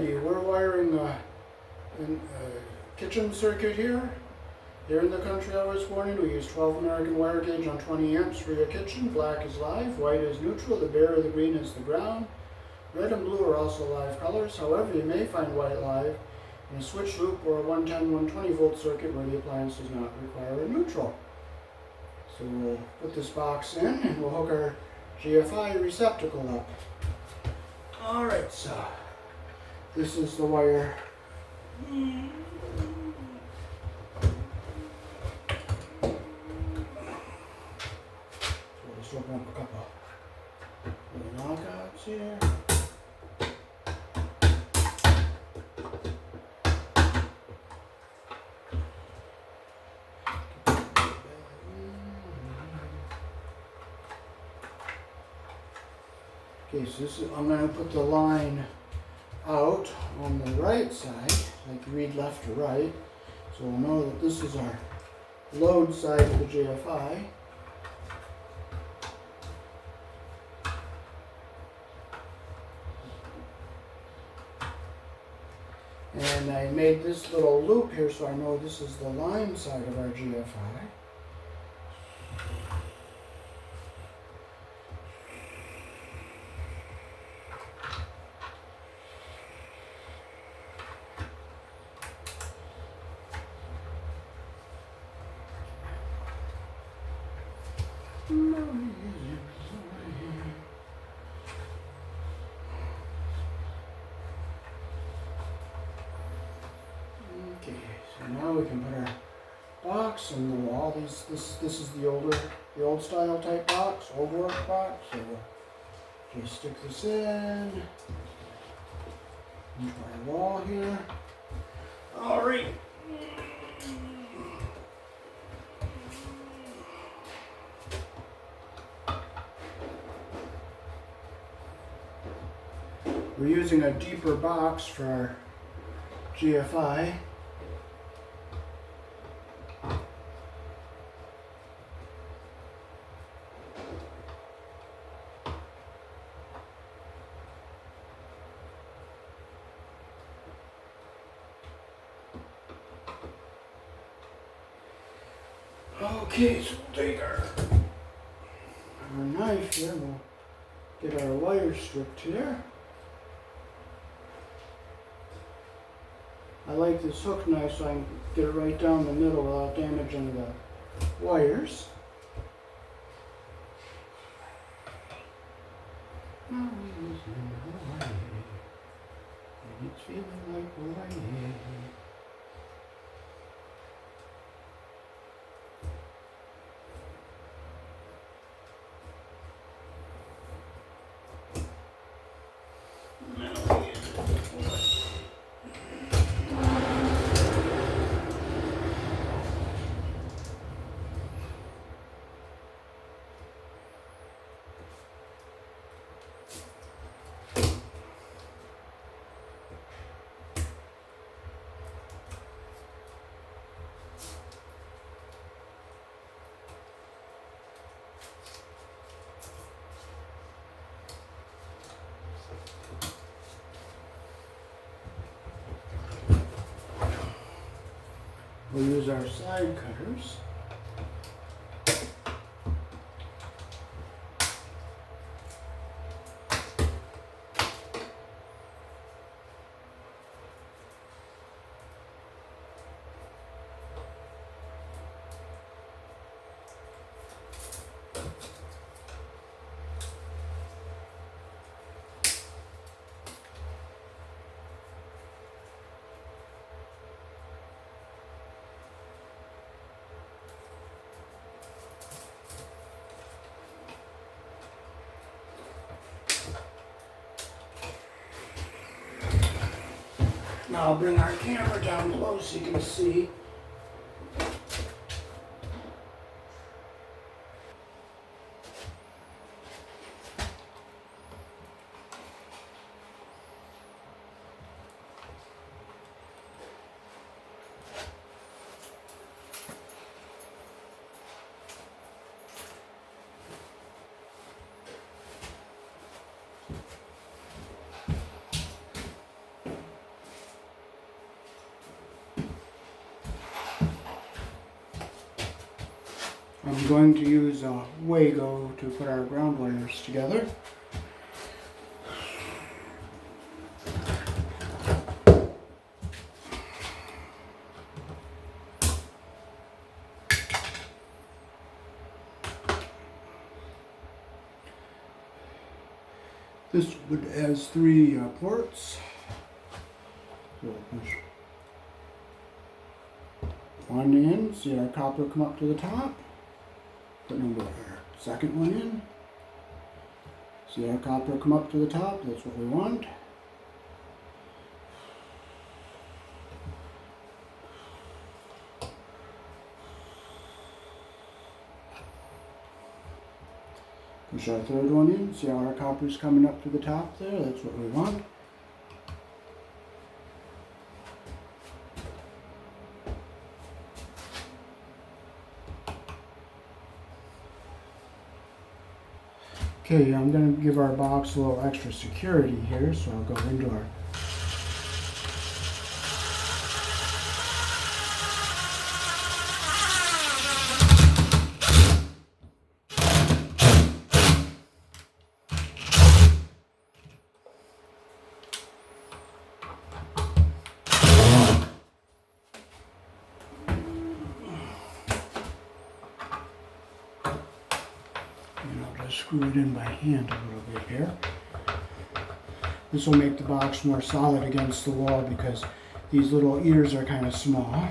Alrighty, we're wiring a kitchen circuit here. Here in the country I was born in, we use 12 American wire gauge on 20 amps for your kitchen. Black is live, white is neutral, the bare or the green is the ground. Red and blue are also live colors. However, you may find white live in a switch loop or a 110, 120 volt circuit where the appliance does not require a neutral. So we'll put this box in and we'll hook our GFI receptacle up. Alright, so this is the wire. So we'll just open up a couple little knockouts here. Okay, so this is, I'm going to put the line out on the right side, like you read left to right. So we'll know that this is our load side of the GFI. And I made this little loop here so I know this is the line side of our GFI. Okay, so now we can put our box in the wall. This is the old style type box, old work box. So we'll just stick this in into our wall here. All right. We're using a deeper box for our GFI. Okay, so we'll take our knife here and we'll get our wire stripped here. I like this hook knife so I can get it right down the middle without damaging the wires. It's feeling like Hawaii. We'll use our side cutters. Now I'll bring our camera down low so you can see. going to use a Wago to put our ground wires together. This wood has 3 ports. So push one in, see our copper come up to the top. Put our second one in. See our copper come up to the top, that's what we want. Push our third one in, see how our copper's coming up to the top there, that's what we want. Okay, I'm going to give our box a little extra security here, so I'll go into our screw it in by hand a little bit here. This will make the box more solid against the wall because these little ears are kind of small.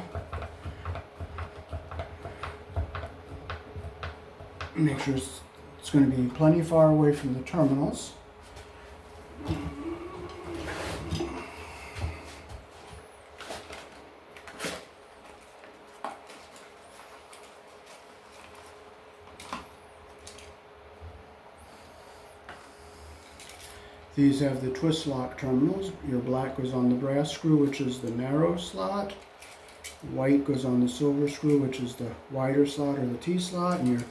Make sure it's going to be plenty far away from the terminals. These have the twist lock terminals. Your black goes on the brass screw, which is the narrow slot. White goes on the silver screw, which is the wider slot or the T slot. And your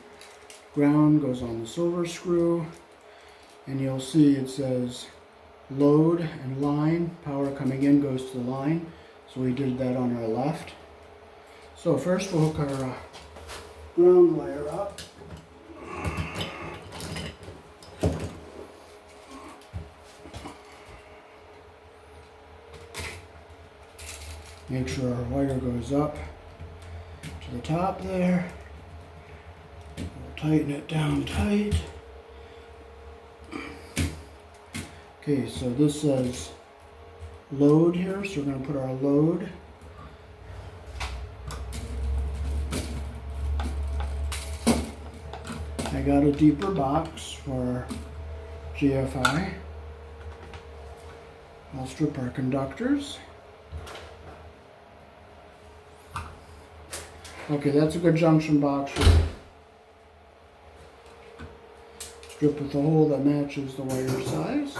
ground goes on the silver screw. And you'll see it says load and line. Power coming in goes to the line. So we did that on our left. So first we'll hook our ground wire up. Make sure our wire goes up to the top there. We'll tighten it down tight. Okay, so this says load here, so we're going to put our load. I got a deeper box for GFI. I'll strip our conductors. Okay, that's a good junction box. Strip with a hole that matches the wire size.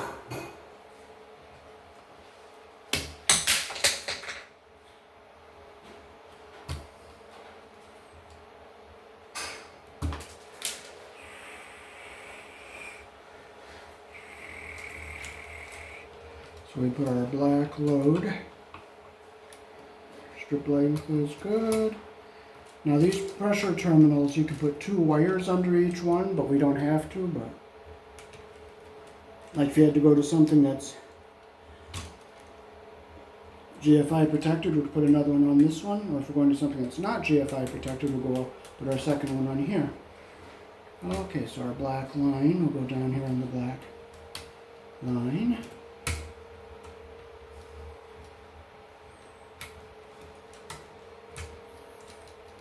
So we put our black load. Strip length is good. Now these pressure terminals, you can put 2 wires under each one, but we don't have to, but like if you had to go to something that's GFI protected, we'd put another one on this one, or if we're going to something that's not GFI protected, we'll go put our second one on here. Okay, so our black line, we'll go down here on the black line.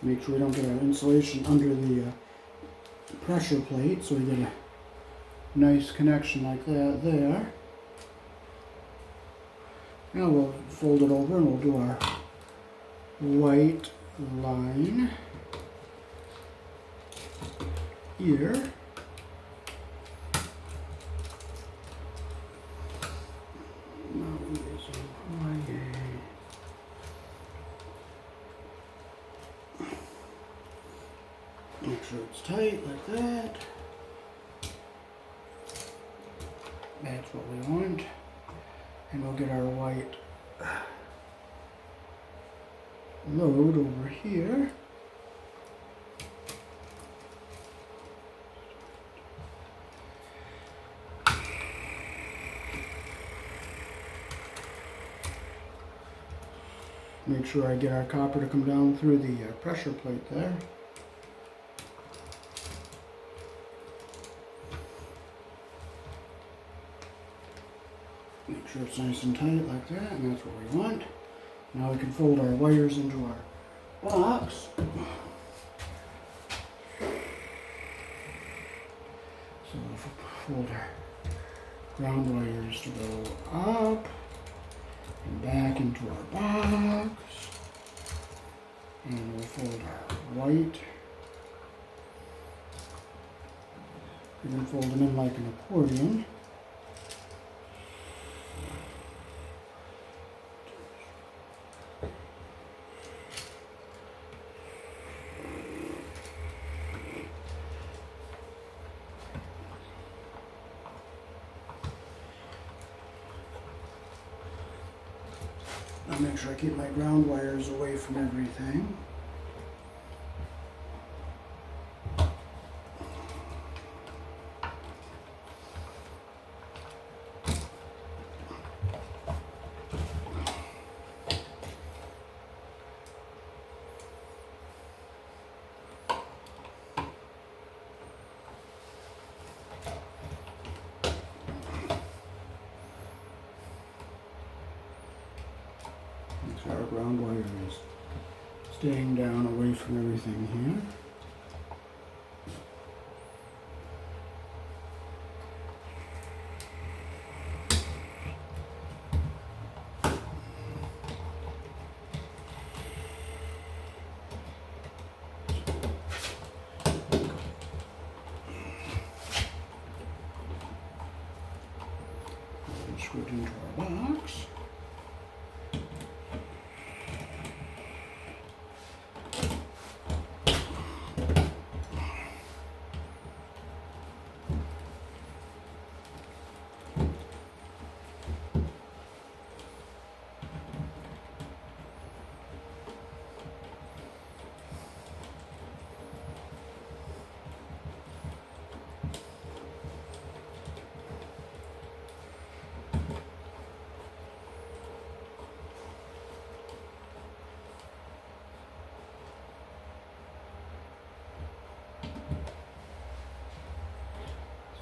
Make sure we don't get our insulation under the pressure plate, so we get a nice connection like that there. Now we'll fold it over and we'll do our white line here. Now we use a white. Make sure it's tight like that. That's what we want. And we'll get our white load over here. Make sure I get our copper to come down through the pressure plate there. Make sure it's nice and tight like that, and that's what we want. Now we can fold our wires into our box. So we'll fold our ground wires to go up and back into our box. And we'll fold our white. We can fold them in like an accordion. I'll make sure I keep my ground wires away from everything. So our ground wire is staying down away from everything here. Screw it into our box.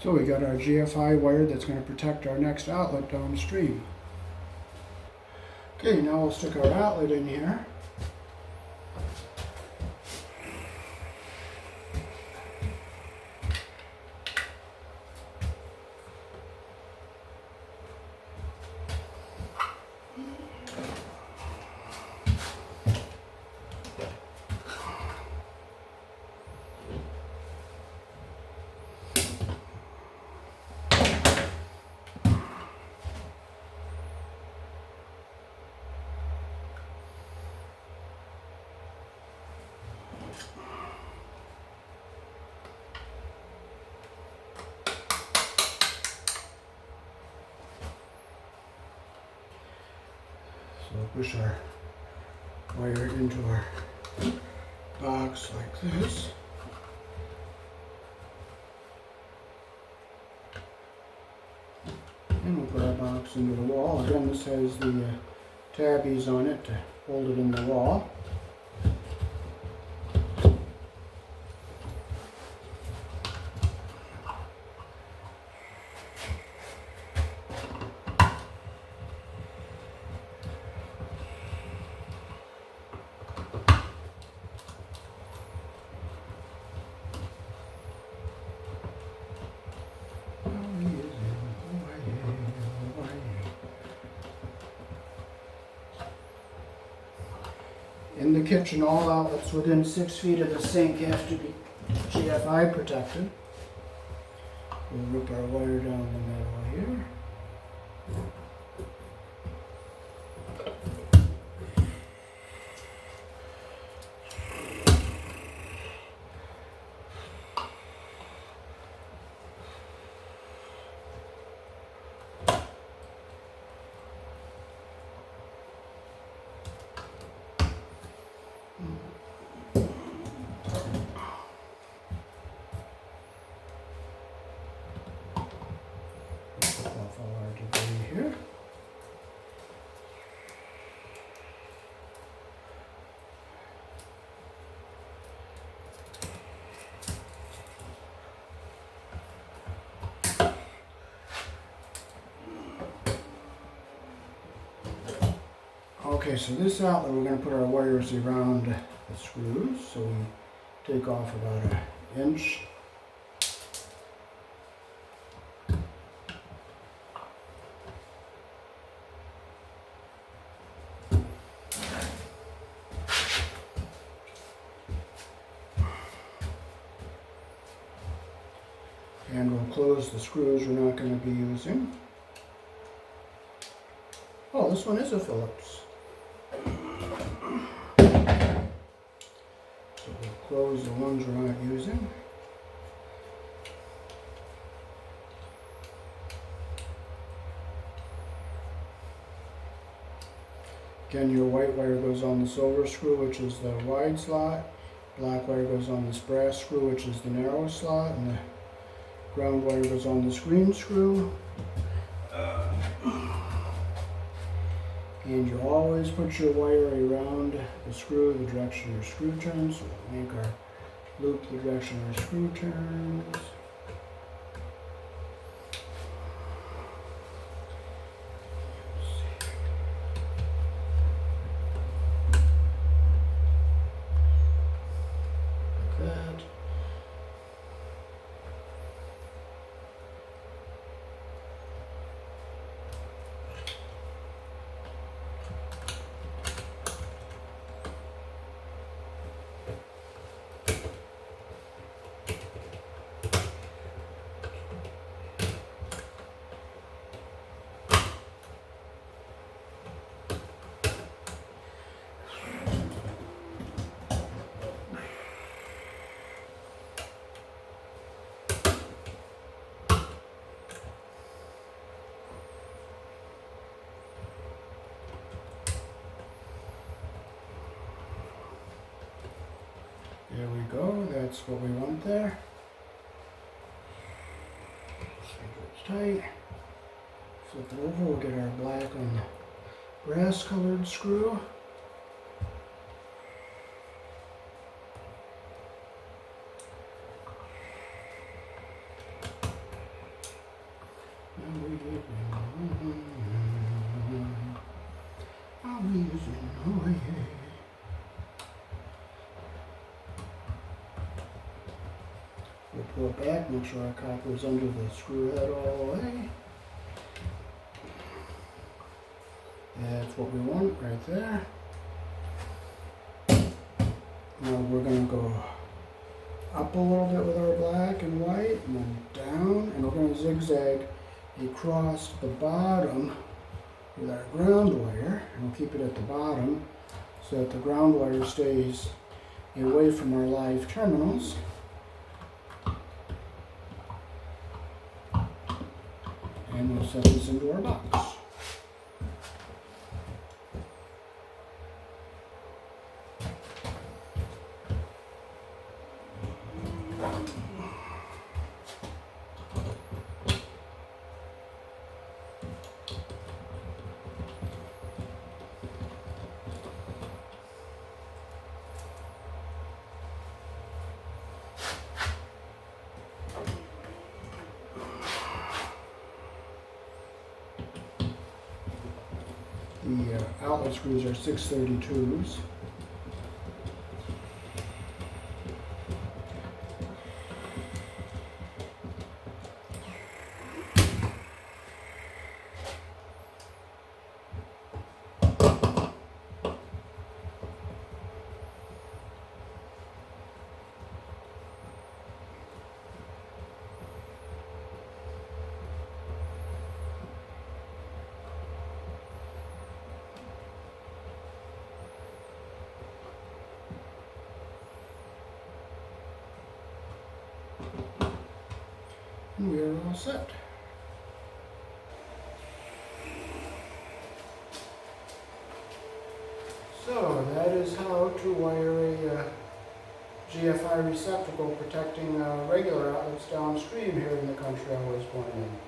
So we got our GFI wire that's going to protect our next outlet downstream. Okay, now we'll stick our outlet in here. So we'll push our wire into our box like this. And we'll put our box into the wall. Again, this has the tabbies on it to hold it in the wall. In the kitchen, all outlets within 6 feet of the sink have to be GFI protected. We'll rip our wire down the middle here. Off all our debris here. Okay, so this outlet, we're going to put our wires around the screws. So we take off about an inch. And we'll close the screws we're not going to be using. Oh, this one is a Phillips. So we'll close the ones we're not using. Again, your white wire goes on the silver screw, which is the wide slot. Black wire goes on this brass screw, which is the narrow slot. And the ground wire goes on this green screw. And you always put your wire around the screw the direction your screw turns. So we'll make our loop the direction our screw turns. Like that. There we go, that's what we want there. Make sure it's tight. Flip it over, we'll get our black on the brass colored screw. We'll pull it back, make sure our copper is under the screw head all the way. That's what we want right there. Now we're going to go up a little bit with our black and white, and then down, and we're going to zigzag across the bottom with our ground wire, and we'll keep it at the bottom so that the ground wire stays away from our live terminals. And we'll set this into our box. The outlet screws are 632s. And we are all set. So that is how to wire a GFI receptacle protecting regular outlets downstream here in the country I was born in.